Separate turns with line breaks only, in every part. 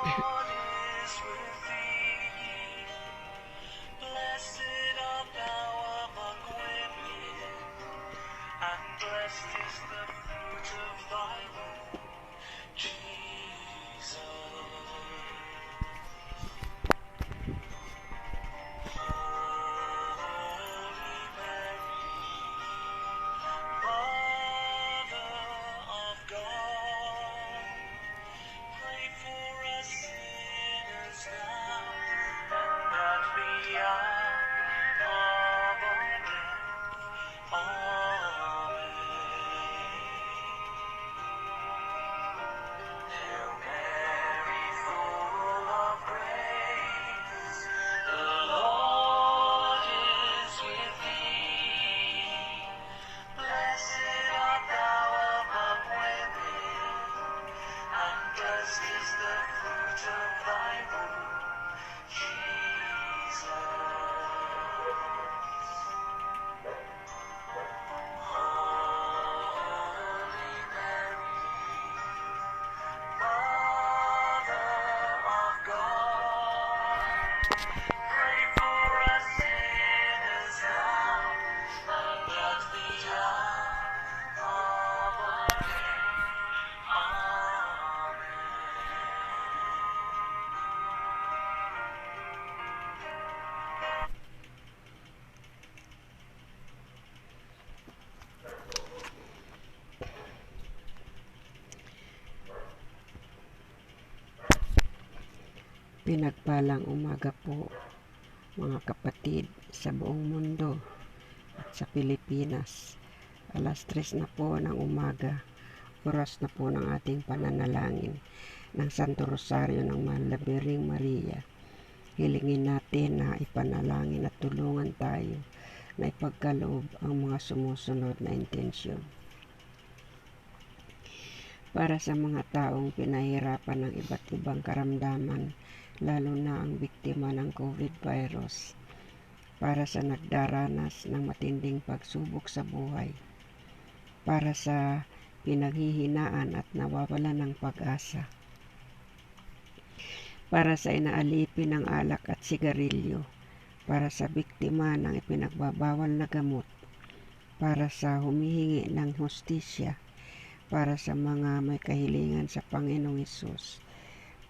Lord is with thee. Blessed art thou among women, and blessed is the fruit of thy womb, Jesus. Holy Mary, Mother of God, pray for us sinners now and at the hour of our death. Amen. Hail Mary, full of grace, the Lord is with thee. Blessed art thou among women, and blessed is the fruit of thy womb, Jesus. Holy Mary, Mother of God, pray for us sinners now and at the hour of our death.
Pinagpalang umaga po mga kapatid sa buong mundo at sa Pilipinas. Alas 3 na po ng umaga, oras na po ng ating pananalangin ng Santo Rosario ng Mahal na Birheng Maria. Hilingin natin na ipanalangin at tulungan tayo na ipagkaloob ang mga sumusunod na intensyon. Para sa mga taong pinahirapan ng iba't ibang karamdaman, lalo na ang biktima ng COVID virus, para sa nagdaranas ng matinding pagsubok sa buhay, para sa pinaghihinaan at nawawalan ng pag-asa, para sa inaalipin ng alak at sigarilyo, para sa biktima ng ipinagbabawal na gamot, para sa humihingi ng hustisya, para sa mga may kahilingan sa Panginoong Hesus,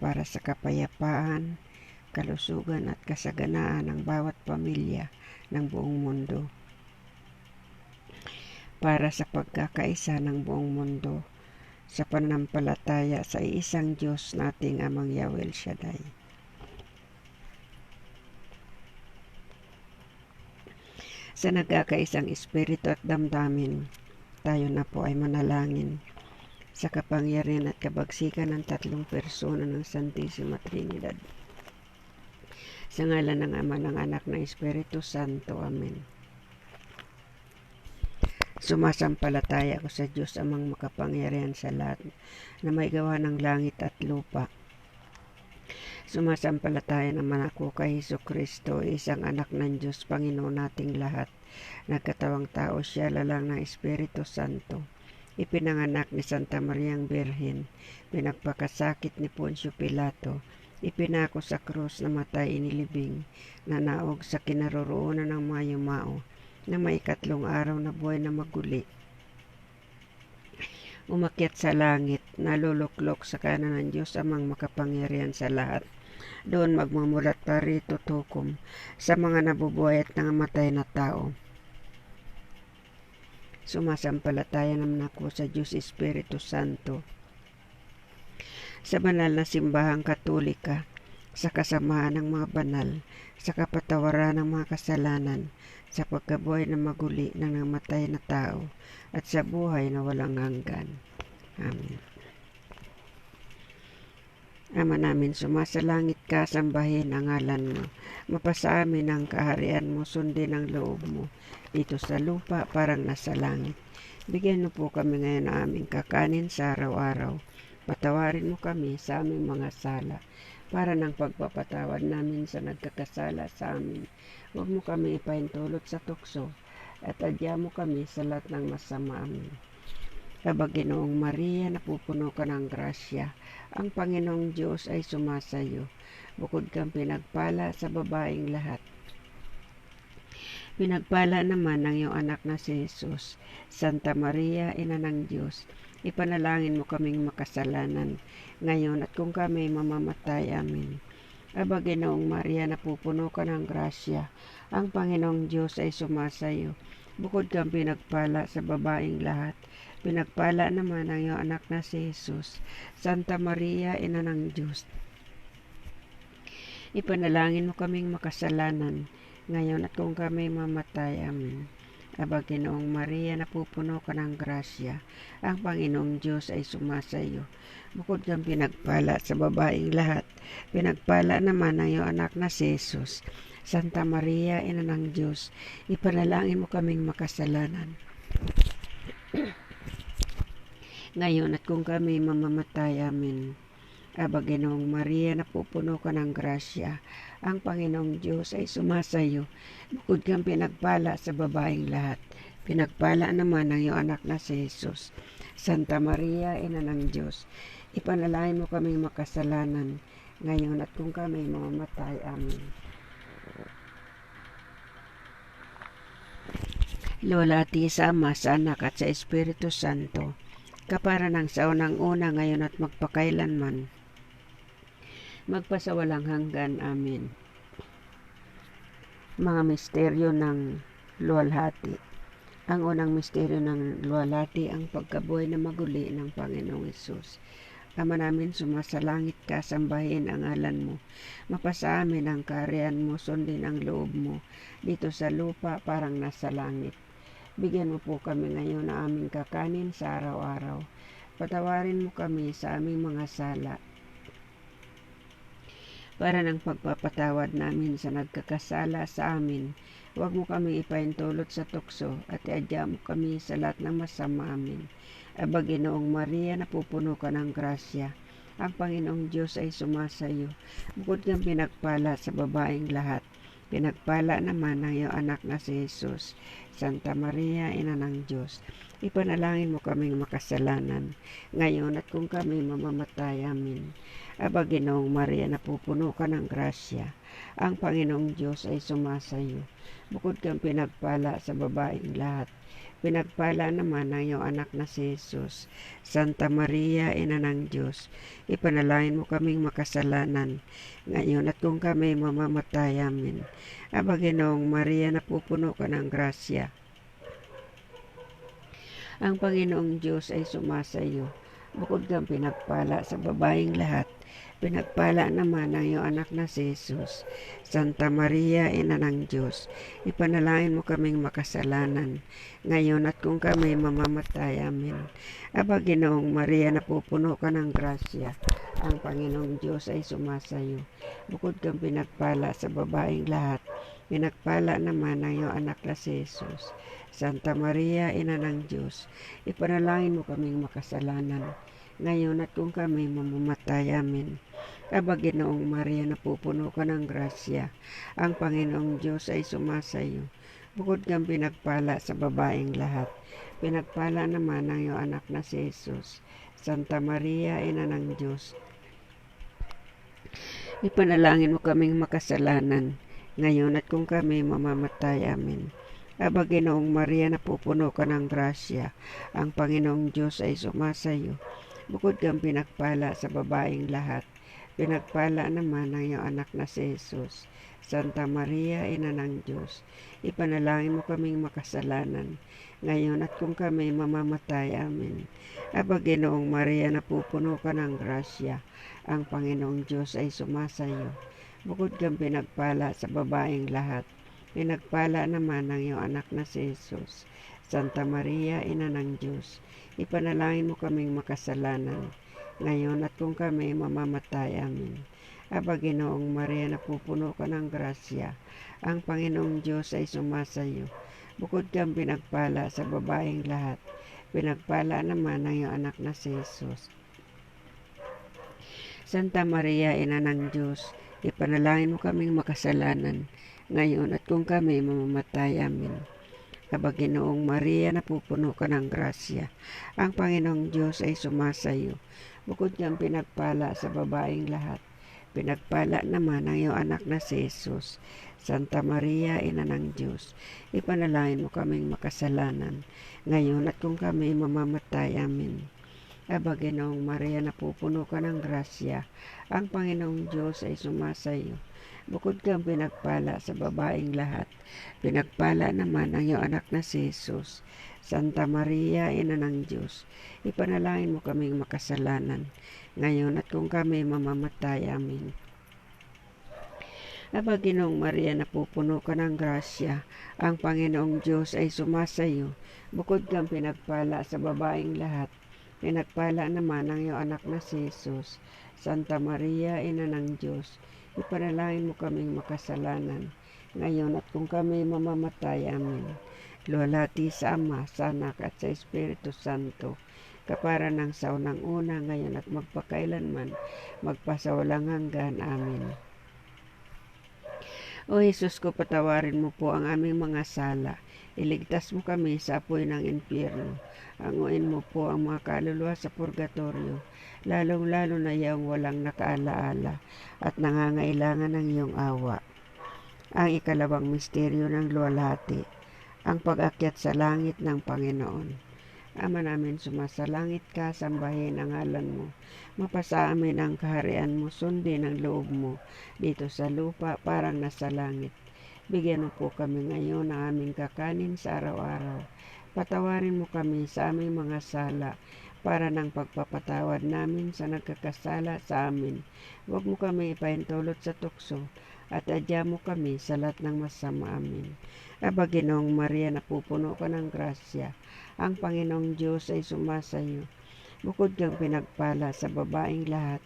para sa kapayapaan, kalusugan at kasaganaan ng bawat pamilya ng buong mundo, para sa pagkakaisa ng buong mundo sa pananampalataya sa iisang Diyos nating Amang Yahweh El Shaddai. Sa nagkakaisang espiritu at damdamin, tayo na po ay manalangin sa kapangyarihan at kabagsikan ng tatlong persona ng Santisima Trinidad. Sa ngalan ng Ama, ng Anak, ng Espiritu Santo. Amen. Sumasampalataya ako sa Diyos amang makapangyarihan sa lahat na may gawa ng langit at lupa. Sumasampalataya naman ako kay Jesucristo, isang anak ng Diyos, Panginoon nating lahat. Nagkatawang tao siya, lalang ng Espiritu Santo. Ipinanganak ni Santa Mariang Birhen, pinagpakasakit ni Poncio Pilato, ipinako sa krus, namatay, inilibing, nanaog sa kinaroroonan ng mga yumao, na may ikatlong araw na buhay na maguli. Umakyat sa langit, naluluklok sa kanan ng Diyos amang makapangyarihan sa lahat. Doon magmumulat parito tukom sa mga nabubuhay at nangamatay na tao. Sumasampalataya naman ako sa Diyos Espiritu Santo, sa banal na simbahang katolika, sa kasamaan ng mga banal, sa kapatawaran ng mga kasalanan, sa pagkabuhay na maguli ng namatay na tao, at sa buhay na walang hanggan. Amen. Ama namin, sumasalangit ka, sambahin ang ngalan mo. Mapasa amin ang kaharian mo, sundin ang loob mo, dito sa lupa parang nasa langit. Bigyan mo po kami ngayon ng aming kakanin sa araw-araw. Patawarin mo kami sa aming mga sala, para ng pagpapatawad namin sa nagkakasala sa amin. Huwag mo kami ipahintulot sa tukso, at adya mo kami sa lahat ng masama. Amen. Aba Ginoong Maria, napupuno ka ng grasya. Ang Panginoong Diyos ay sumasayo. Bukod kang pinagpala sa babaeng lahat. Pinagpala naman ng iyong anak na si Jesus. Santa Maria, Ina ng Diyos, ipanalangin mo kaming makasalanan, ngayon at kung kami mamamatay. Amen. Aba Ginoong Maria, napupuno ka ng grasya. Ang Panginoong Diyos ay sumasayo. Bukod kang pinagpala sa babaeng lahat. Pinagpala naman ang iyong anak na si Jesus. Santa Maria, Ina ng Diyos, ipanalangin mo kaming makasalanan, ngayon at kung kami mamatay. Amen. Aba Ginoong Maria, napupuno ka ng grasya. Ang Panginoong Diyos ay sumasayo. Bukod kang pinagpala sa babaeng lahat. Pinagpala naman ang iyong anak na si Jesus. Santa Maria, Ina ng Diyos, ipanalangin mo kaming makasalanan, ngayon at kung kami mamamatay. Amen. Aba Ginoong Maria, napupuno ka ng grasya. Ang Panginoong Diyos ay sumasayo. Bukod kang pinagpala sa babaeng lahat. Pinagpala naman ang iyong anak na si Jesus. Santa Maria, Ina ng Diyos, ipanalangin mo kaming makasalanan, ngayon at kung kami mamamatay. Amen. Lola at sa Ama, sa Anak at sa Espiritu Santo, kapara ng sa unang-una, ngayon at magpakailanman, magpasawalang hanggan. Amen. Mga misteryo ng luwalhati. Ang unang misteryo ng luwalhati, ang pagkabuhay na maguli ng Panginoong Hesus. Ama namin, sumasalangit ka, sambahin ang ngalan mo. Mapasa amin ang kaharian mo, sundin ang loob mo, dito sa lupa parang nasa langit. Bigyan mo po kami ngayon na aming kakanin sa araw-araw. Patawarin mo kami sa aming mga sala, para ng pagpapatawad namin sa nagkakasala sa amin. Huwag mo kami ipaintulot sa tukso at iadya mo kami sa lahat ng masama. Amin. Aba Ginoong Maria, napupuno ka ng grasya. Ang Panginoong Diyos ay sumasayo. Bukod kang pinagpala sa babaeng lahat. Pinagpala naman ang iyong anak na si Jesus. Santa Maria, Ina ng Diyos, ipanalangin mo kaming makasalanan, ngayon at kung kami mamamatay. Amen. Aba Ginoong Maria, napupuno ka ng grasya. Ang Panginoong Diyos ay sumasayo. Bukod kang pinagpala sa babaeng lahat. Pinagpala naman ang iyong anak na si Jesus. Santa Maria, Ina ng Diyos, ipanalangin mo kaming makasalanan, ngayon at kung kami mamamatay. Amen. Aba Ginoong Maria, napupuno ka ng grasya. Ang Panginoong Diyos ay sumasayo. Bukod kang pinagpala sa babaeng lahat. Pinagpala naman ang iyong anak na si Jesus. Santa Maria, Ina ng Diyos, ipanalangin mo kaming makasalanan, ngayon at kung kami mamamatay. Amen. Aba Ginoong Maria, napupuno ka ng grasya. Ang Panginoong Diyos ay sumasayo. Bukod kang pinagpala sa babaeng lahat. Pinagpala naman ang iyong anak na si Jesus. Santa Maria, Ina ng Diyos, ipanalangin mo kaming makasalanan, ngayon at kung kami mamamatay. Amen. Aba Ginoong Maria, napupuno ka ng grasya. Ang Panginoong Diyos ay sumasayo. Bukod kang pinagpala sa babaeng lahat. Pinagpala naman ang iyong anak na si Jesus. Santa Maria, Ina ng Diyos, ipanalangin mo kaming makasalanan, ngayon at kung kami mamamatay. Amen. Aba Ginoong Maria, napupuno ka ng grasya. Ang Panginoong Diyos ay sumasayo. Bukod kang pinagpala sa babaeng lahat. Pinagpala naman ang iyong anak na si Jesus. Santa Maria, Ina ng Diyos, ipanalangin mo kaming makasalanan, ngayon at kung kami mamamatay. Amen. Aba Ginoong Maria, napupuno ka ng grasya. Ang Panginoong Diyos ay sumasayo. Bukod kang pinagpala sa babaeng lahat. Pinagpala naman ang iyong anak na si Jesus. Santa Maria, Ina ng Diyos, ipanalangin mo kaming makasalanan, ngayon at kung kami mamamatay. Amen. Aba Ginoong Maria, napupuno ka ng grasya. Ang Panginoong Diyos ay sumasayo. Bukod kang pinagpala sa babaeng lahat. Pinagpala naman ang iyong anak na si Jesus. Santa Maria, Ina ng Diyos, ipanalangin mo kaming makasalanan, ngayon at kung kami mamamatay. Amen. Aba Ginoong Maria, napupuno ka ng grasya. Ang Panginoong Diyos ay sumasayo. Bukod kang pinagpala sa babaeng lahat. Pinagpala naman ang iyong anak na si Jesus. Santa Maria, Ina ng Diyos, ipanalangin mo kaming makasalanan, ngayon at kung kami mamamatay. Amen. Aba Ginoong Maria, napupuno ka ng grasya. Ang Panginoong Diyos ay sumasayo. Bukod kang pinagpala sa babaeng lahat, pinagpala naman ang iyong anak na si Jesus. Santa Maria, Ina ng Diyos, ipanalangin mo kaming makasalanan, ngayon at kung kami mamamatay. Amen. Aba Ginoong Maria, napupuno ka ng grasya. Ang Panginoong Diyos ay sumasayo. Bukod kang pinagpala sa babaeng lahat, pinagpala naman ang iyong anak na si Jesus. Santa Maria, Ina ng Diyos, ipanalangin mo kaming makasalanan, ngayon at kung kami mamamatay. Amen. Luwalhati sa Ama, sa Anak at sa Espiritu Santo, kapara ng sa unang-una, ngayon at magpakailanman, magpasawalang hanggan. Amen. O Jesus ko, patawarin mo po ang aming mga sala. Iligtas mo kami sa apoy ng impyerno. Anguin mo po ang mga kaluluwa sa purgatorio, lalong-lalo na iyong walang nakaalaala at nangangailangan ng iyong awa. Ang ikalawang misteryo ng luwalhati, ang pag-akyat sa langit ng Panginoon. Ama namin, sumasalangit ka, sambahin ang ngalan mo. Mapasa amin ang kaharian mo, sundin ang loob mo dito sa lupa parang nasa langit. Bigyan mo po kami ngayon ng aming kakanin sa araw-araw. Patawarin mo kami sa aming mga sala para ng pagpapatawad namin sa nagkakasala sa amin. Huwag mo kami ipahintulot sa tukso at adya mo kami sa lahat ng masama. Amen. Aba Ginoong Maria, napupuno ka ng grasya. Ang Panginoong Diyos ay sumasayo. Bukod kang pinagpala sa babaeng lahat,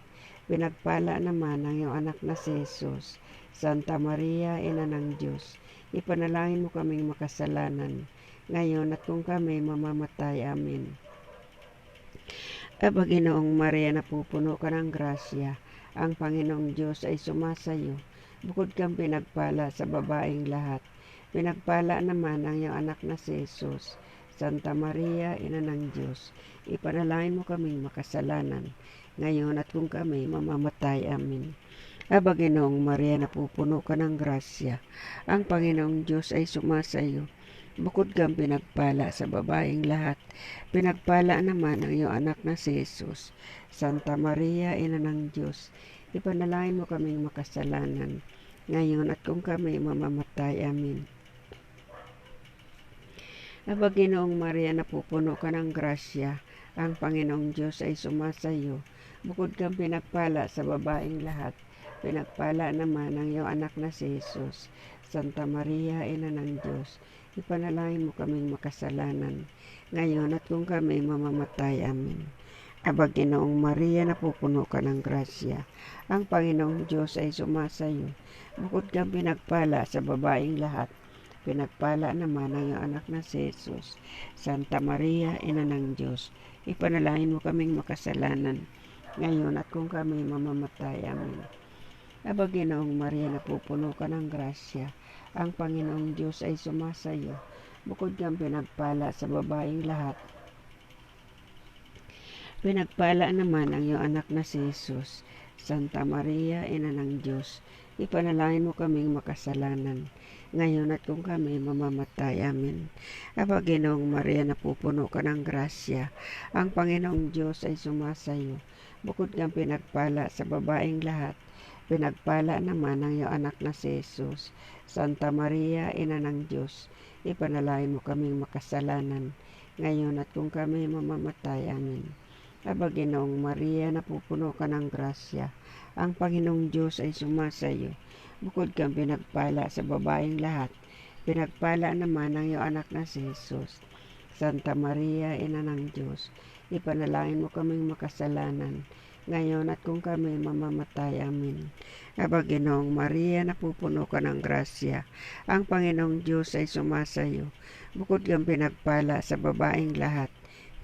pinagpala naman ang iyong anak na si Jesus. Santa Maria, Ina ng Diyos, ipanalangin mo kaming makasalanan, ngayon at kung kami mamamatay. Amen. Aba Ginoong Maria, napupuno ka ng grasya. Ang Panginoong Diyos ay sumasayo. Bukod kang pinagpala sa babaeng lahat, pinagpala naman ang iyong anak na si Jesus. Santa Maria, Ina ng Diyos, ipanalangin mo kaming makasalanan, ngayon at kung kami mamamatay. Amen. Aba Ginoong Maria, napupuno ka ng grasya. Ang Panginoong Diyos ay sumasayo. Bukod kang pinagpala sa babaeng lahat, pinagpala naman ang iyong anak na si Jesus. Santa Maria, Ina ng Diyos, ipanalangin mo kaming makasalanan, ngayon at kung kami mamamatay. Amen. Aba Ginoong Maria, napupuno ka ng grasya. Ang Panginoong Diyos ay sumasayo. Bukod kang pinagpala sa babaeng lahat, pinagpala naman ang iyong anak na si Jesus. Santa Maria, Ina ng Diyos, ipanalangin mo kaming makasalanan, ngayon at kung kami mamamatay. Amen. Aba Ginoong Maria, napupuno ka ng grasya. Ang Panginoong Diyos ay sumasayo. Bukod kang pinagpala sa babaeng lahat, pinagpala naman ang iyong anak na si Jesus. Santa Maria, Ina ng Diyos, ipanalangin mo kaming makasalanan, ngayon at kung kami mamamatay. Amen. Aba Ginoong Maria, napupuno ka ng grasya. Ang Panginoong Diyos ay sumasayo. Bukod kang pinagpala sa babaeng lahat, pinagpala naman ang iyong anak na si Jesus. Santa Maria, Ina ng Diyos, ipanalangin mo kaming makasalanan, ngayon at kung kami mamamatay. Amen. Aba Ginoong Maria, napupuno ka ng grasya. Ang Panginoong Diyos ay sumasayo. Bukod kang pinagpala sa babaeng lahat, pinagpala naman ang iyong anak na si Jesus. Santa Maria, Ina ng Diyos, ipanalangin mo kaming makasalanan, ngayon at kung kami mamamatay. Amen. Aba Ginoong Maria, napupuno ka ng grasya. Ang Panginoong Diyos ay sumasayo. Bukod kang pinagpala sa babaeng lahat, pinagpala naman ang iyong anak na si Jesus. Santa Maria, Ina ng Diyos, ipanalangin mo kaming makasalanan, ngayon at kung kami mamamatay. Amen. Aba Ginoong Maria, napupuno ka ng grasya. Ang Panginoong Diyos ay sumasayo. Bukod kang pinagpala sa babaeng lahat,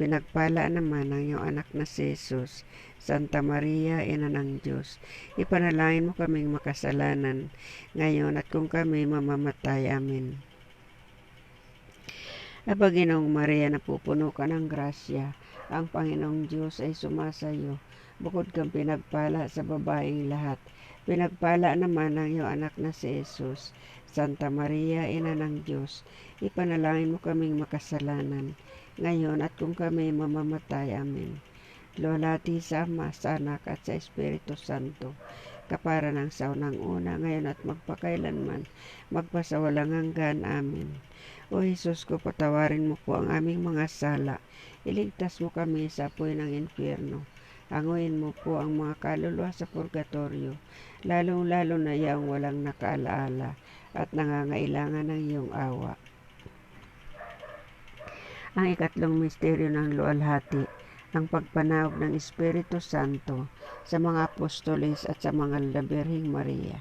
pinagpala naman ang iyong anak na si Jesus. Santa Maria, Ina ng Diyos, ipanalangin mo kaming makasalanan, ngayon at kung kami mamamatay. Amen. Aba Ginoong Maria, napupuno ka ng grasya, ang Panginoong Diyos ay sumasayo. Bukod kang pinagpala sa babaeng lahat, pinagpala naman ang iyong anak na si Jesus. Santa Maria, Ina ng Diyos, ipanalangin mo kaming makasalanan, ngayon at kung kami mamamatay. Amen. Luwalhati sa Ama, sa Anak at sa Espiritu Santo, kapara ng sa unang una, ngayon at magpakailanman, magpasawalang hanggan. Amen. O Jesus ko, patawarin mo po ang aming mga sala. Iligtas mo kami sa apoy ng impyerno. Hanguin mo po ang mga kaluluwa sa purgatorio, lalong-lalo na yang walang nakaalaala at nangangailangan ng iyong awa. Ang ikatlong misteryo ng luwalhati, ang pagpanawag ng Espiritu Santo sa mga apostoles at sa mga Birheng Maria.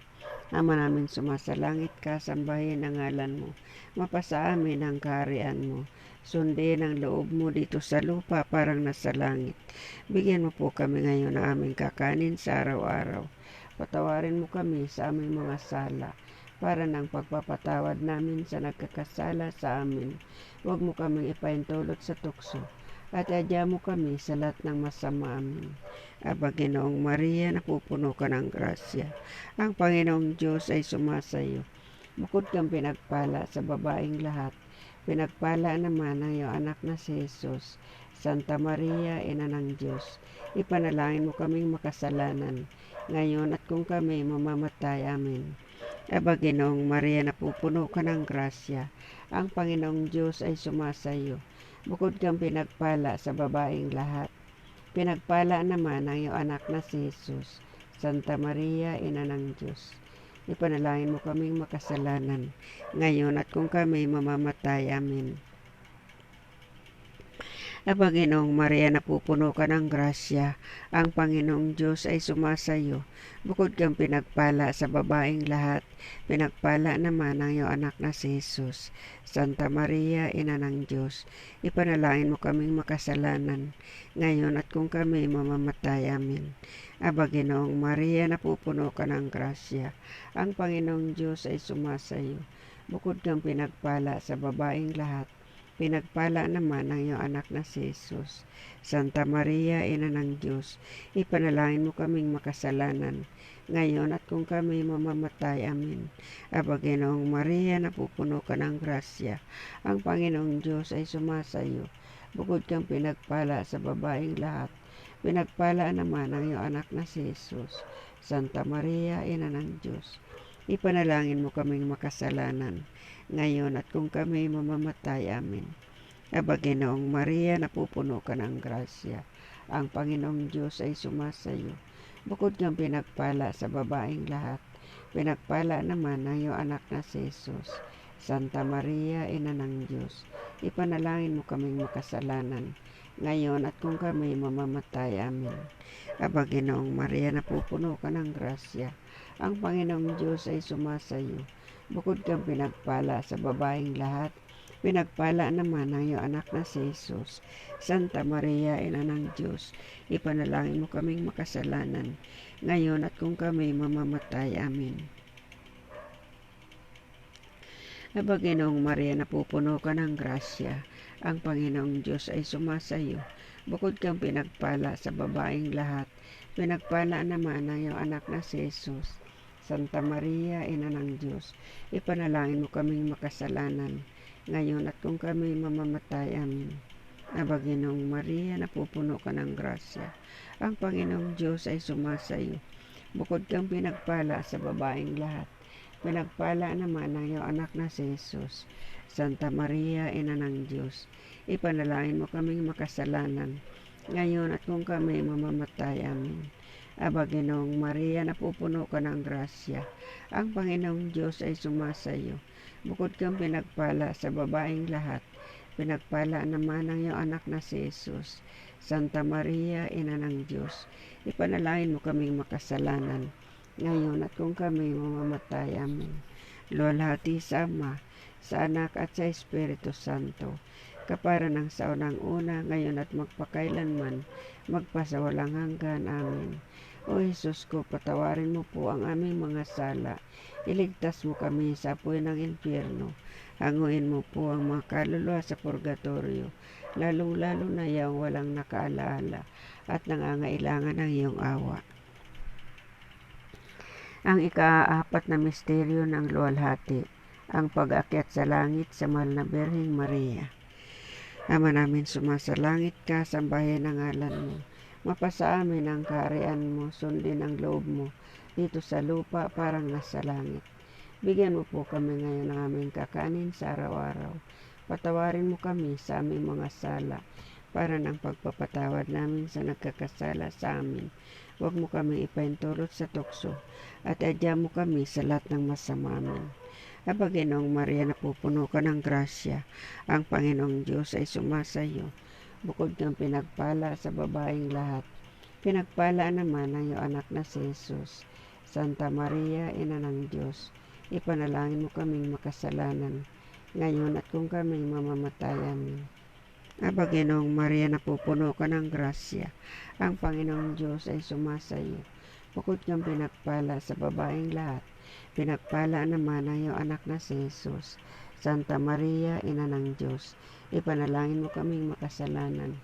Ama namin sumasalangit ka, sambahin ang ngalan mo. Mapasa amin ang kaharian mo. Sundin ang loob mo dito sa lupa parang nasa langit. Bigyan mo po kami ngayon ng aming kakanin sa araw-araw. Patawarin mo kami sa aming mga sala, para ng pagpapatawad namin sa nagkakasala sa amin. Huwag mo kaming ipaintulot sa tukso, at adya mo kami sa lahat ng masama. Amen. Aba Ginoong Maria, napupuno ka ng grasya, ang Panginoong Diyos ay sumasayo. Bukod kang pinagpala sa babaeng lahat, pinagpala naman ang iyong anak na si Jesus. Santa Maria, Ina ng Diyos, ipanalangin mo kaming makasalanan, ngayon at kung kami mamamatay. Amen. Aba Ginoong Maria, napupuno ka ng grasya, ang Panginoong Diyos ay sumasayo. Bukod kang pinagpala sa babaeng lahat, pinagpala naman ang iyong anak na si Jesus. Santa Maria, Ina ng Diyos, ipanalangin mo kaming makasalanan, ngayon at kung kami mamamatay. Amen. Aba Ginoong Maria, napupuno ka ng grasya, ang Panginoong Diyos ay sumasayo. Bukod kang pinagpala sa babaeng lahat, pinagpala naman ang iyong anak na si Jesus. Santa Maria, Ina ng Diyos, ipanalangin mo kaming makasalanan, ngayon at kung kami mamamatay. Amen. Aba Ginoong Maria, napupuno ka ng grasya, ang Panginoong Diyos ay sumasayo. Bukod kang pinagpala sa babaeng lahat, pinagpala naman ang iyong anak na si Jesus. Santa Maria, Ina ng Diyos, ipanalangin mo kaming makasalanan, ngayon at kung kami mamamatay. Amen. Aba Ginoong Maria, napupuno ka ng grasya, ang Panginoong Diyos ay sumasayo. Bukod kang pinagpala sa babaeng lahat, pinagpala naman ang iyong anak na si Jesus. Santa Maria, Ina ng Diyos, ipanalangin mo kaming makasalanan, ngayon at kung kami mamamatay. Amen. Aba Ginoong Maria, napupuno ka ng grasya, ang Panginoong Diyos ay sumasayo. Bukod kang pinagpala sa babaeng lahat, pinagpala naman ang iyong anak na si Jesus. Santa Maria, Ina ng Diyos, ipanalangin mo kaming makasalanan, ngayon at kung kami mamamatay. Amen. Aba Ginoong Maria, napupuno ka ng grasya, ang Panginoong Diyos ay sumasayo. Bukod kang pinagpala sa babaeng lahat, pinagpala naman ang iyong anak na si Jesus. Santa Maria, Ina ng Diyos, ipanalangin mo kaming makasalanan, ngayon at kung kami mamamatay. Amen. Aba Ginoong Maria, napupuno ka ng grasya, ang Panginoong Diyos ay sumasayo. Bukod kang pinagpala sa babaeng lahat, pinagpala naman ang iyong anak na si Jesus. Santa Maria, Ina ng Diyos, ipanalangin mo kaming makasalanan, ngayon at kung kami mamamatay. Amen. Aba Ginoong Maria, napupuno ka ng grasya, ang Panginoong Diyos ay sumasayo. Bukod kang pinagpala sa babaeng lahat, pinagpala naman ang iyong anak na si Jesus. Santa Maria, Ina ng Diyos, ipanalangin mo kaming makasalanan, ngayon at kung kami mamamatay. Amen. Aba Ginoong Maria, napupuno ka ng grasya, ang Panginoong Diyos ay sumasayo. Bukod kang pinagpala sa babaeng lahat, pinagpala naman ang iyong anak na si Jesus. Santa Maria, Ina ng Diyos, ipanalangin mo kaming makasalanan, ngayon at kung kami mamamatay. Amen. Luwalhati sa Ama, sa Anak at sa Espiritu Santo, kapara ng sa unang-una, ngayon at magpakailanman, magpasawalang hanggan. Amen. O Jesus ko, patawarin mo po ang aming mga sala. Iligtas mo kami sa apoy ng impyerno. Hanguin mo po ang mga kaluluwa sa purgatorio, lalong-lalo na yung walang nakaalaala at nangangailangan ng iyong awa. Ang ika-4 na misteryo ng luwalhati, ang pag-akyat sa langit sa mahal na Birheng Maria. Ama namin, sumasalangit ka, sambahin ang ngalan mo. Mapasa amin ang kaharian mo, sundin ang loob mo, dito sa lupa parang nasa langit. Bigyan mo po kami ngayon ng aming kakanin sa araw-araw. Patawarin mo kami sa aming mga sala, para ng pagpapatawad namin sa nagkakasala sa amin. Huwag mo kami ipaintulot sa tukso, at adya mo kami sa lahat ng masama. Amen. Aba Ginoong Maria, napupuno ka ng grasya, ang Panginoong Diyos ay sumasa iyo. Bukod kang pinagpala sa babaeng lahat, pinagpala naman ang iyong anak na si Jesus. Santa Maria, Ina ng Diyos, ipanalangin mo kaming makasalanan, ngayon at kung kami mamamatay. Amen. Aba Ginoong Maria, napupuno ka ng grasya, ang Panginoong Diyos ay sumasa iyo. Bukod kang pinagpala sa babaeng lahat, pinagpala naman ang iyong anak na si Jesus. Santa Maria, Ina ng Diyos, ipanalangin mo kaming makasalanan,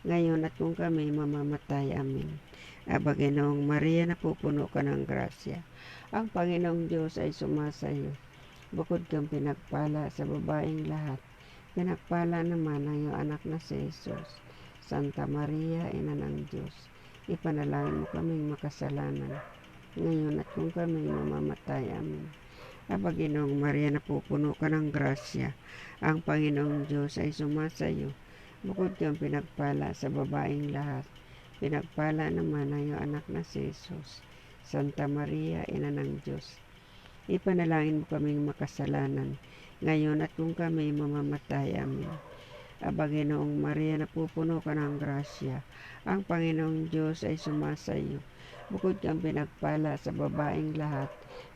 ngayon at kung kami mamamatay. Amen. Aba Ginoong Maria, napupuno ka ng grasya, ang Panginoong Diyos ay sumasa iyo. Bukod kang pinagpala sa babaeng lahat, pinagpala naman ang iyong anak na si Jesus. Santa Maria, Ina ng Diyos, ipanalangin mo kaming makasalanan, ngayon at kung kami mamamatay. Amen. Aba Ginoong Maria, napupuno ka ng grasya, ang Panginoong Diyos ay sumasa iyo. Bukod kang pinagpala sa babaeng lahat, pinagpala naman ang iyong anak na si Jesus. Santa Maria, Ina ng Diyos, ipanalangin mo kaming makasalanan, ngayon at kung kami mamamatay. Amen. Aba Ginoong Maria, napupuno ka ng grasya, ang Panginoong Diyos ay sumasa iyo. Bukod kang pinagpala sa babaeng lahat,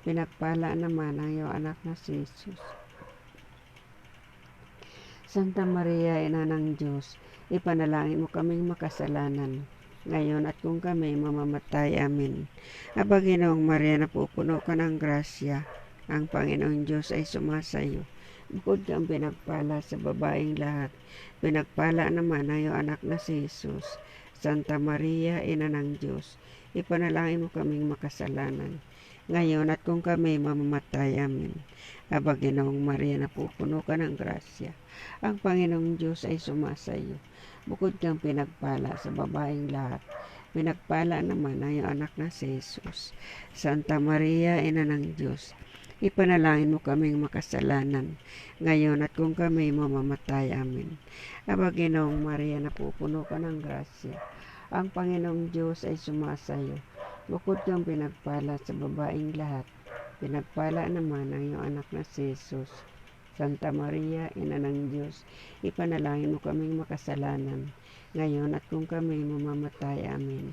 pinagpala naman ang iyong anak na si Jesus. Santa Maria, Ina ng Diyos, ipanalangin mo kaming makasalanan, ngayon at kung kami mamamatay. Amen. Aba Ginoong Maria, napupuno ka ng grasya, ang Panginoong Diyos ay sumasa iyo. Bukod kang pinagpala sa babaeng lahat, pinagpala naman ang iyong anak na si Jesus. Santa Maria, Ina ng Diyos, ipanalangin mo kaming makasalanan, ngayon at kung kami mamamatay. Amen. Aba Ginoong Maria, napupuno ka ng grasya, ang Panginoong Diyos ay sumasa iyo. Bukod kang pinagpala sa babaeng lahat, pinagpala naman ang iyong anak na si Jesus. Santa Maria, Ina ng Diyos, ipanalangin mo kaming makasalanan, ngayon at kung kami mamamatay. Amen. Aba Ginoong Maria, napupuno ka ng grasya, ang Panginoong Diyos ay sumasa iyo. Bukod kang pinagpala sa babaeng lahat, pinagpala naman ang iyong anak na si Jesus. Santa Maria, Ina ng Diyos, ipanalangin mo kaming makasalanan, ngayon at kung kami mamamatay. Amen.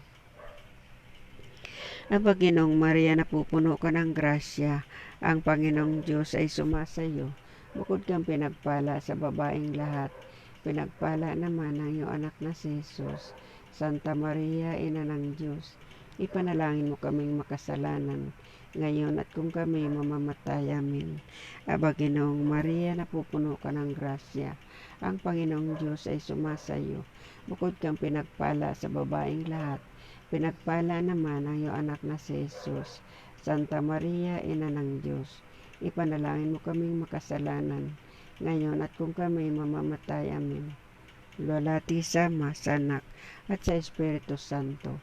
Aba Ginoong Maria, napupuno ka ng grasya, ang Panginoong Diyos ay sumasa iyo. Bukod kang pinagpala sa babaeng lahat, pinagpala naman ang iyong anak na si Jesus. Santa Maria, Ina ng Diyos, ipanalangin mo kaming makasalanan, ngayon at kung kami mamamatay. Amen. Aba Ginoong Maria, napupuno ka ng grasya, ang Panginoong Diyos ay sumasa iyo. Bukod kang pinagpala sa babaeng lahat, pinagpala naman ang iyong anak na si Jesus. Santa Maria, Ina ng Diyos, ipanalangin mo kaming makasalanan, ngayon at kung kami mamamatay. Amen. Luwalhati sa Ama, sa Anak, at sa Espiritu Santo,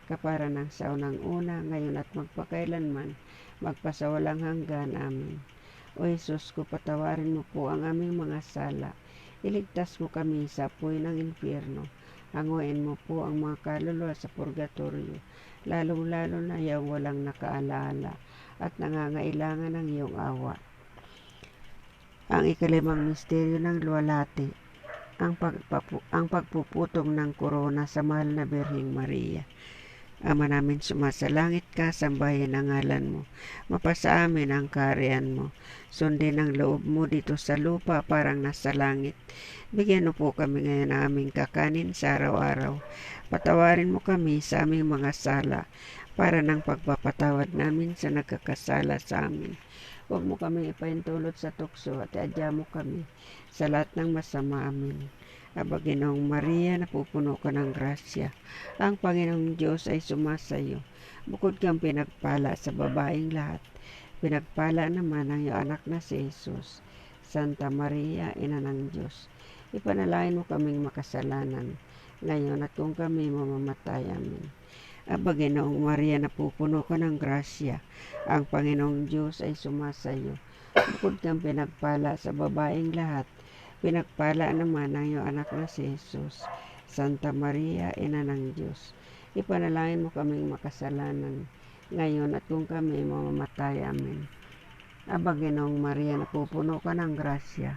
kapara ng sa unang-una, ngayon at magpakailanman, magpasawalang hanggan. Amen. O Jesus ko, patawarin mo po ang aming mga sala. Iligtas mo kami sa apoy ng impyerno. Hanguin mo po ang mga kaluluwa sa purgatorio, lalong-lalo na yung walang nakaalaala at nangangailangan ng iyong awa. Ang ika-5 misteryo ng luwalhati, ang pagpuputong ng korona sa mahal na Birheng Maria. Ama namin sumasalangit ka, sambahin ang ngalan mo. Mapasa amin ang kaharian mo. Sundin ang loob mo dito sa lupa parang nasa langit. Bigyan mo po kami ngayon ng aming kakanin sa araw-araw. Patawarin mo kami sa aming mga sala para ng pagpapatawad namin sa nagkakasala sa amin. Huwag mo kami ipaintulot sa tukso at iadya mo kami sa lahat ng masama. Amin. Aba Ginoong Maria, napupuno ka ng grasya. Ang Panginoong Diyos ay sumasayo. Bukod kang pinagpala sa babaeng lahat. Pinagpala naman ang iyong anak na si Jesus. Santa Maria, Ina ng Diyos, ipanalangin mo kaming makasalanan, ngayon at kung kami mamamatay. Amin. Aba Ginoong Maria, napupuno ka ng grasya. Ang Panginoong Diyos ay sumasayo. Bukod kang pinagpala sa babaeng lahat. Pinagpala naman ang iyong anak na si Jesus. Santa Maria, Ina ng Diyos, ipanalangin mo kaming makasalanan, ngayon at kung kami mamamatay. Amin. Aba Ginoong Maria, napupuno ka ng grasya.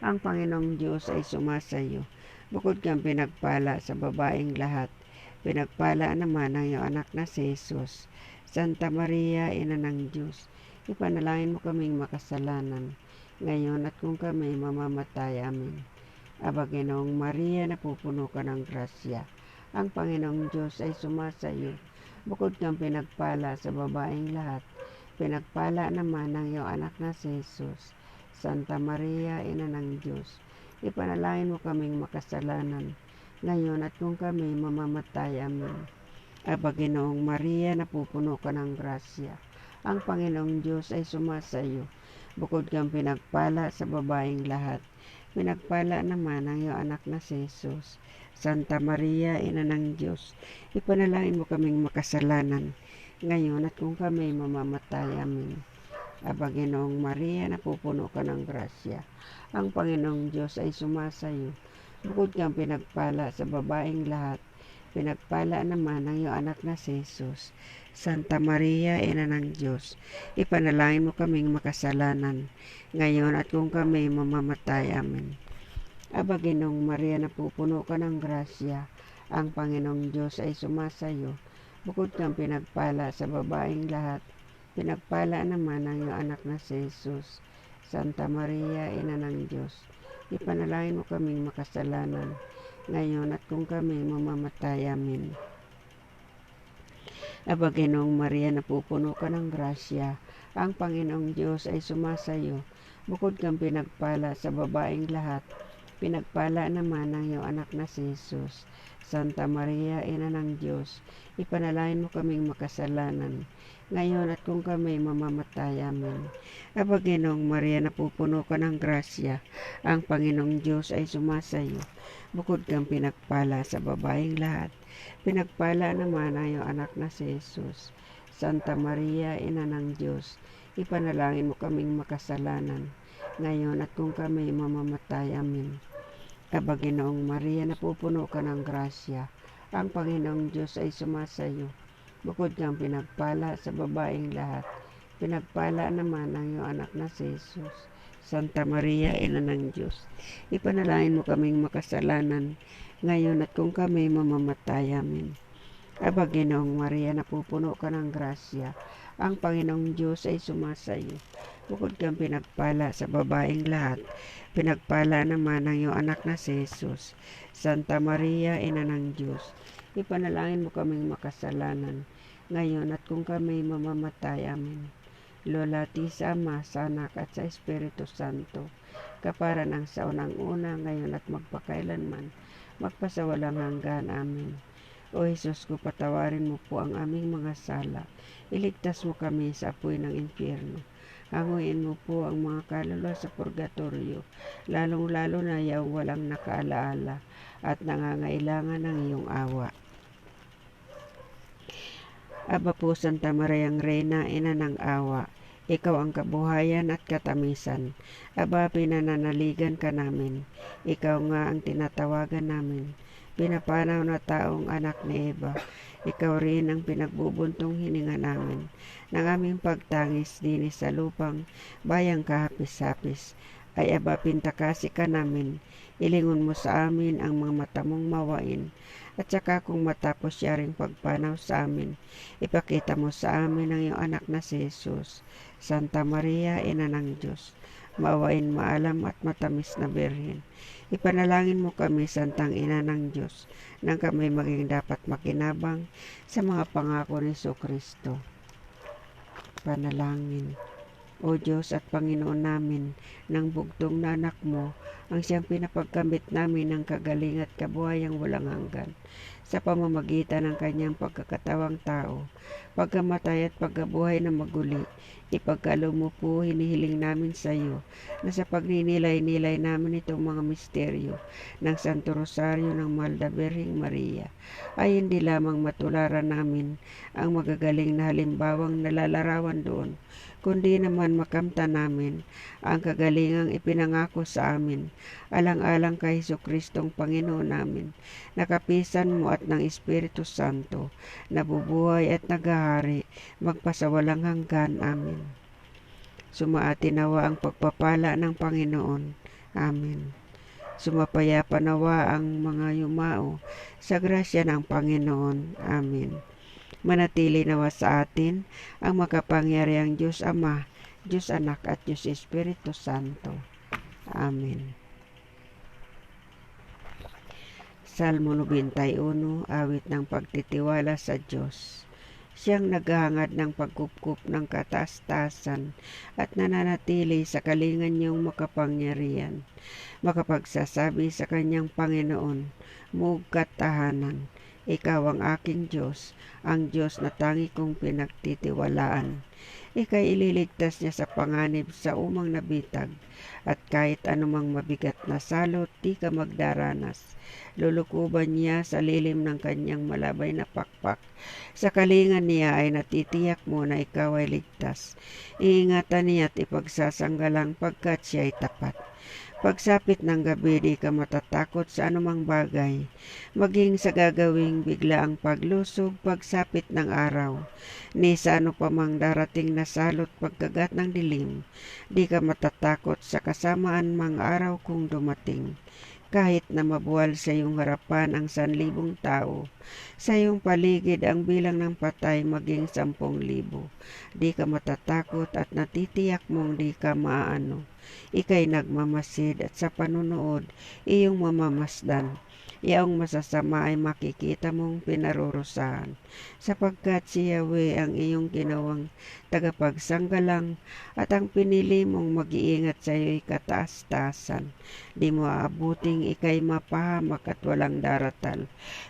Ang Panginoong Diyos ay sumasayo. Bukod kang pinagpala sa babaeng lahat. Pinagpala naman ang iyong anak na si Jesus. Santa Maria, Ina ng Diyos, ipanalangin mo kaming makasalanan, ngayon at kung kami mamamatay. Amin. Aba Ginoong Maria, napupuno ka ng grasya. Ang Panginoong Diyos ay sumasayo. Bukod kang pinagpala sa babaeng lahat. Pinagpala naman ang iyong anak na si Jesus. Santa Maria, Ina ng Diyos, ipanalangin mo kaming makasalanan, ngayon at kung kami mamamatay. Amin. Aba Ginoong Maria, napupuno ka ng grasya. Ang Panginoong Diyos ay sumasayo. Bukod kang pinagpala sa babaeng lahat. Pinagpala naman ang iyong anak na si Jesus. Santa Maria, Ina ng Diyos, ipanalangin mo kaming makasalanan, ngayon at kung kami mamamatay. Amin. Aba Ginoong Maria, napupuno ka ng grasya. Ang Panginoong Diyos ay sumasayo. Bukod kang pinagpala sa babaeng lahat. Pinagpala naman ang iyong anak na si Jesus. Santa Maria, Ina ng Diyos, ipanalangin mo kaming makasalanan, ngayon at kung kami mamamatay. Amin. Aba Ginoong Maria, napupuno ka ng grasya. Ang Panginoong Diyos ay sumasayo. Bukod kang pinagpala sa babaeng lahat. Pinagpala naman ang iyong anak na si Jesus. Santa Maria, Ina ng Diyos, ipanalangin mo kaming makasalanan, ngayon at kung kami mamamatay. Amin. Aba Ginoong Maria, napupuno ka ng grasya. Ang Panginoong Diyos ay sumasayo. Bukod kang pinagpala sa babaeng lahat. Pinagpala naman ang iyong anak na si Jesus. Santa Maria, Ina ng Diyos, ipanalangin mo kaming makasalanan, ngayon at kung kami mamamatay. Amin. Aba Ginoong Maria, napupuno ka ng grasya. Ang Panginoong Diyos ay sumasayo. Bukod kang pinagpala sa babaeng lahat. Pinagpala naman ang iyong anak na si Jesus. Santa Maria, Ina ng Diyos, ipanalangin mo kaming makasalanan, ngayon at kung kami mamamatay. Amin. Aba Ginoong Maria, napupuno ka ng grasya. Ang Panginoong Diyos ay sumasayo. Bukod kang pinagpala sa babaeng lahat. Pinagpala naman ang iyong anak na si Jesus. Santa Maria, Ina ng Diyos, ipanalangin mo kaming makasalanan, ngayon at kung kami mamamatay. Amin. Aba Ginoong Maria, napupuno ka ng grasya. Ang Panginoong Diyos ay sumasayo. Bukod kang pinagpala sa babaeng lahat. Pinagpala naman ang iyong anak na si Jesus. Santa Maria, Ina ng Diyos, ipanalangin mo kaming makasalanan, ngayon at kung kami mamamatay. Amin. Lola sa Ama, sa Anak at sa Espiritu Santo, kapara ng sa unang-una, ngayon at magpakailanman, magpasawalang hanggan. Amin. O Jesus ko, patawarin mo po ang aming mga sala. Iligtas mo kami sa apoy ng impyerno. Hanguin mo po ang mga kaluluwa sa purgatorio, lalong-lalo na yung walang nakaalaala at nangangailangan ng iyong awa. Aba po Santa Mariang Reyna, Ina ng awa, ikaw ang kabuhayan at katamisan. Aba, pinananaligan ka namin. Ikaw nga ang tinatawagan namin. Pinapanaw na taong anak ni Eva. Ikaw rin ang pinagbubuntong hininga namin ng aming pagtangis din sa lupang bayang kahapis-hapis. Ay aba, pintakasi ka namin. Ilingon mo sa amin ang mga mata mong mawain At saka kung matapos siya ring pagpanaw sa amin, ipakita mo sa amin ang iyong anak na si Jesus. Santa Maria, Ina ng Diyos, maawain maalam at matamis na Birhen, ipanalangin mo kami, Santang Ina ng Diyos, nang kami maging dapat makinabang sa mga pangako ni Jesucristo. Panalangin. O Diyos at Panginoon namin, ng bugtong na anak mo, ang siyang pinapagkamit namin ng kagaling at kabuhayang walang hanggan, sa pamamagitan ng kanyang pagkakatawang tao, pagkamatay at pagkabuhay na maguli, ipagkaloob mo po hinihiling namin sa iyo, na sa pagninilay-nilay namin itong mga misteryo ng Santo Rosario ng Mahal na Birheng Maria, ay hindi lamang matularan namin ang magagaling na halimbawang nalalarawan doon, kundi naman makamta namin ang kagalingang ipinangako sa amin, alang-alang kay Jesucristong Panginoon namin, nakapisan mo at ng Espiritu Santo, nabubuhay at naghahari, magpasawalang hanggan. Amen. Sumaati nawa ang pagpapala ng Panginoon. Amen. Sumapayapa nawa ang mga yumao sa grasya ng Panginoon. Amen. Manatili nawa sa atin ang makapangyarihang Diyos Ama, Diyos Anak at Diyos Espiritu Santo. Amen. Salmo 91, awit ng pagtitiwala sa Diyos. Siyang naghahangad ng pagkupkup ng kataas-taasan at nananatili sa kalingan niyong makapangyarihan, makapagsasabi sa kanyang Panginoon, mugkat tahanan. Ikaw ang aking Diyos, ang Diyos na tangi kong pinagtitiwalaan. Ika'y ililigtas niya sa panganib sa umang nabitag, at kahit anumang mabigat na salot, di ka magdaranas. Lulukuban niya sa lilim ng kanyang malabay na pakpak. Sa kalingan niya ay natitiyak mo na ikaw ay ligtas. Iingatan niya at ipagsasanggalang pagkat siya ay tapat. Pagsapit ng gabi, di ka matatakot sa anumang bagay, maging sa gagawing biglaang paglusog pagsapit ng araw, ni sa ano pa mang darating na salot pagkagat ng dilim, di ka matatakot sa kasamaan mang araw kung dumating. Kahit na mabuwal sa iyong harapan ang 1,000 tao, sa iyong paligid ang bilang ng patay maging 10,000, di ka matatakot at natitiyak mong di ka maaano. Ika'y nagmamasid at sa panunood iyong mamamasdan. Iyong masasama ay makikita mong pinarurusahan, sapagkat si Yahweh ang iyong ginawang tagapagsanggalang at ang pinili mong mag-iingat sa iyo'y kataas-taasan. Di mo aabuting ika'y mapahamak at walang daratal.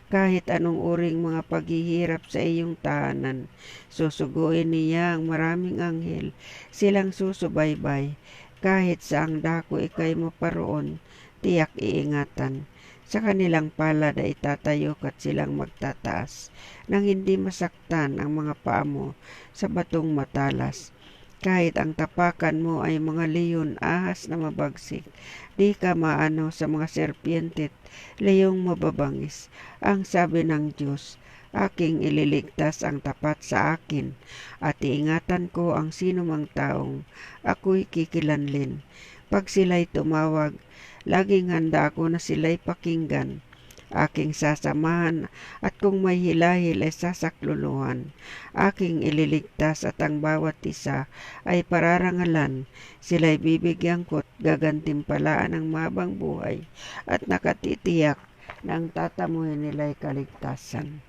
Kahit anong uring mga paghihirap sa iyong tahanan, susuguin niya ang maraming anghel, silang susubaybay. Kahit sa ang dako ika'y maparoon, tiyak iingatan. Sa kanilang palad ay itatayok at silang magtataas, nang hindi masaktan ang mga paa mo sa batong matalas. Kahit ang tapakan mo ay mga leon, ahas na mabagsik, di ka maano sa mga serpiente, leyong mababangis. Ang sabi ng Diyos, aking ililigtas ang tapat sa akin, at iingatan ko ang sinumang taong ako'y kikilanlin. Pag sila'y tumawag, laging handa ako na sila'y pakinggan. Aking sasamahan at kung may hilahil ay sasakluluhan. Aking ililigtas at ang bawat isa ay pararangalan. Sila'y bibigyan ko't gagantimpalaan ng mabang buhay at nakatitiyak na ang tatamuhin nila'y kaligtasan.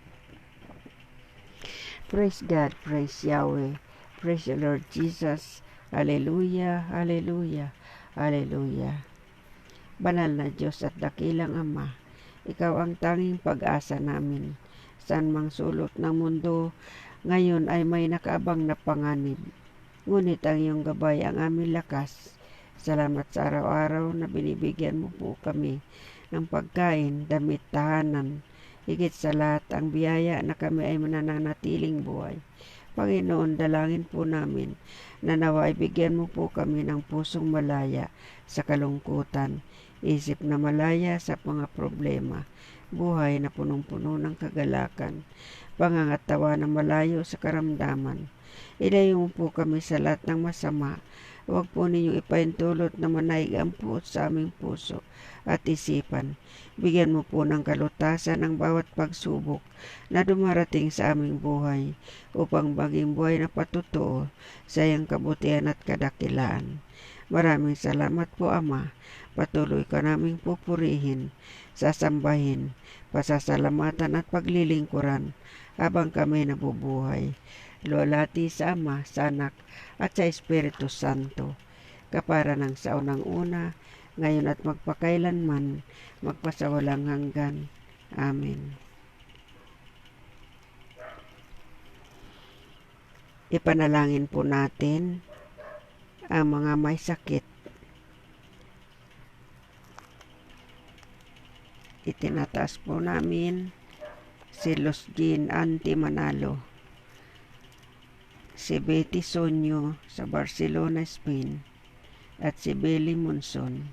Praise God, praise Yahweh, praise the Lord Jesus. Hallelujah, hallelujah, hallelujah. Banal na Diyos at dakilang Ama, ikaw ang tanging pag-asa namin. Saan mang sulot ng mundo, ngayon ay may nakaabang na panganib. Ngunit ang iyong gabay ang aming lakas. Salamat sa araw-araw na binibigyan mo po kami ng pagkain, damit, tahanan. Higit sa lahat ang biyaya na kami ay mananatiling buhay. Panginoon, dalangin po namin na nawa ay bigyan mo po kami ng pusong malaya sa kalungkutan, isip na malaya sa mga problema, buhay na punong-puno ng kagalakan, pangangatawa na malayo sa karamdaman. Ilayo mo po kami sa lahat ng masama Huwag po ninyong ipaintulot na manaig ang puot sa aming puso at isipan. Bigyan mo po ng kalutasan ang bawat pagsubok na dumarating sa aming buhay upang maging buhay na patutuo sa iyong kabutihan at kadakilaan. Maraming salamat po, Ama. Patuloy ka naming pupurihin, sasambahin, pasasalamatan at paglilingkuran habang kami nabubuhay. Luwalhati sa Ama, sa Anak, at sa Espiritu Santo, kapara ng sa unang-una, ngayon at magpakailanman, magpasawalang hanggan. Amen. Ipanalangin po natin ang mga may sakit. Itinataas po namin si Losgin Anti Manalo, si Betty Sonyo sa Barcelona, Spain, at si Belly Monson.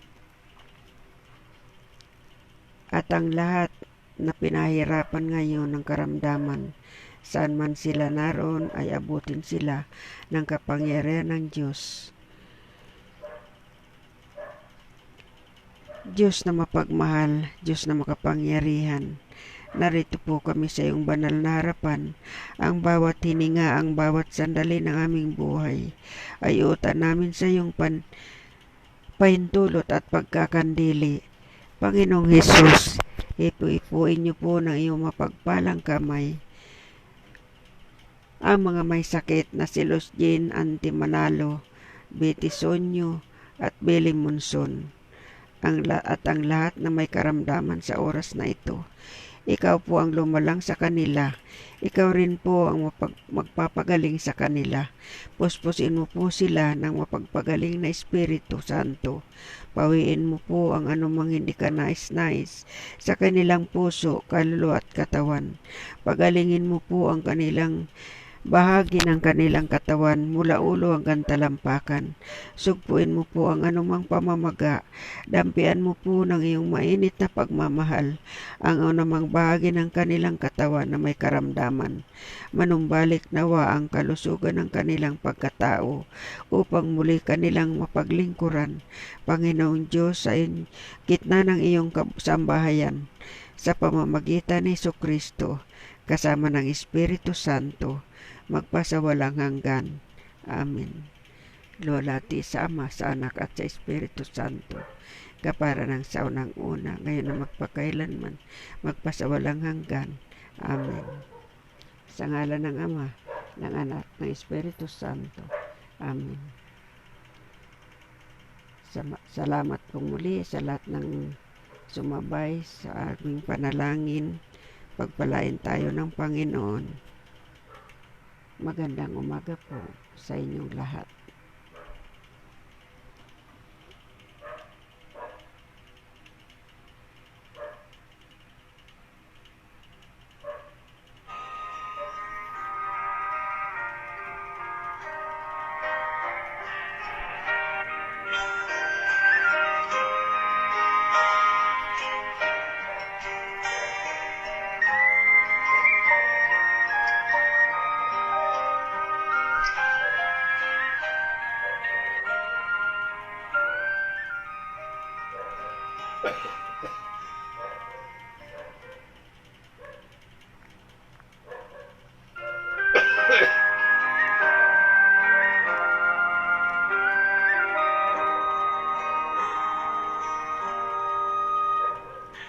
At ang lahat na pinahirapan ngayon ng karamdaman, saan man sila naroon ay abutin sila ng kapangyarihan ng Diyos. Diyos na mapagmahal, Diyos na makapangyarihan, narito po kami sa iyong banal na harapan. Ang bawat hininga, ang bawat sandali ng aming buhay ay utan namin sa iyong pahintulot at pagkakandili. Panginoong Hesus, ipuin niyo po ng iyong mapagpalang kamay ang mga may sakit na si Losgin Anti Manalo, Betty Sonyo at Belly Monson, at ang lahat na may karamdaman sa oras na ito. Ikaw po ang lumalang sa kanila. Ikaw rin po ang magpapagaling sa kanila. Puspusin mo po sila ng mapagpagaling na Espiritu Santo. Pawiin mo po ang anumang hindi ka nais-nais sa kanilang puso, kaluluwa at katawan. Pagalingin mo po ang kanilang bahagi ng kanilang katawan mula ulo hanggang talampakan. Sugpuin mo po ang anumang pamamaga. Dampian mo po ng iyong mainit na pagmamahal ang anumang bahagi ng kanilang katawan na may karamdaman. Manumbalik nawa ang kalusugan ng kanilang pagkatao upang muli kanilang mapaglingkuran, Panginoong Diyos, sa gitna ng iyong sambahayan sa pamamagitan ni Jesucristo kasama ng Espiritu Santo, magpasawalang hanggan. Amen. Luwalhati sa Ama, sa Anak at sa Espiritu Santo, kapara ng sa unang-una, ngayon na magpakailanman, magpasawalang hanggan. Amen. Sa ngalan ng Ama, ng Anak, ng Espiritu Santo. Amen. Salamat po muli sa lahat ng sumabay sa aming panalangin. Pagpalain tayo ng Panginoon. Magandang umaga po sa inyong lahat.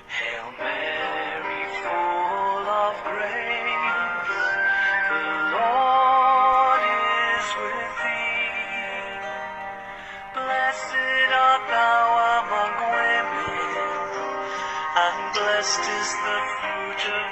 Hail Mary, full of grace, the Lord is with thee. Blessed art thou among women, and blessed is the fruit of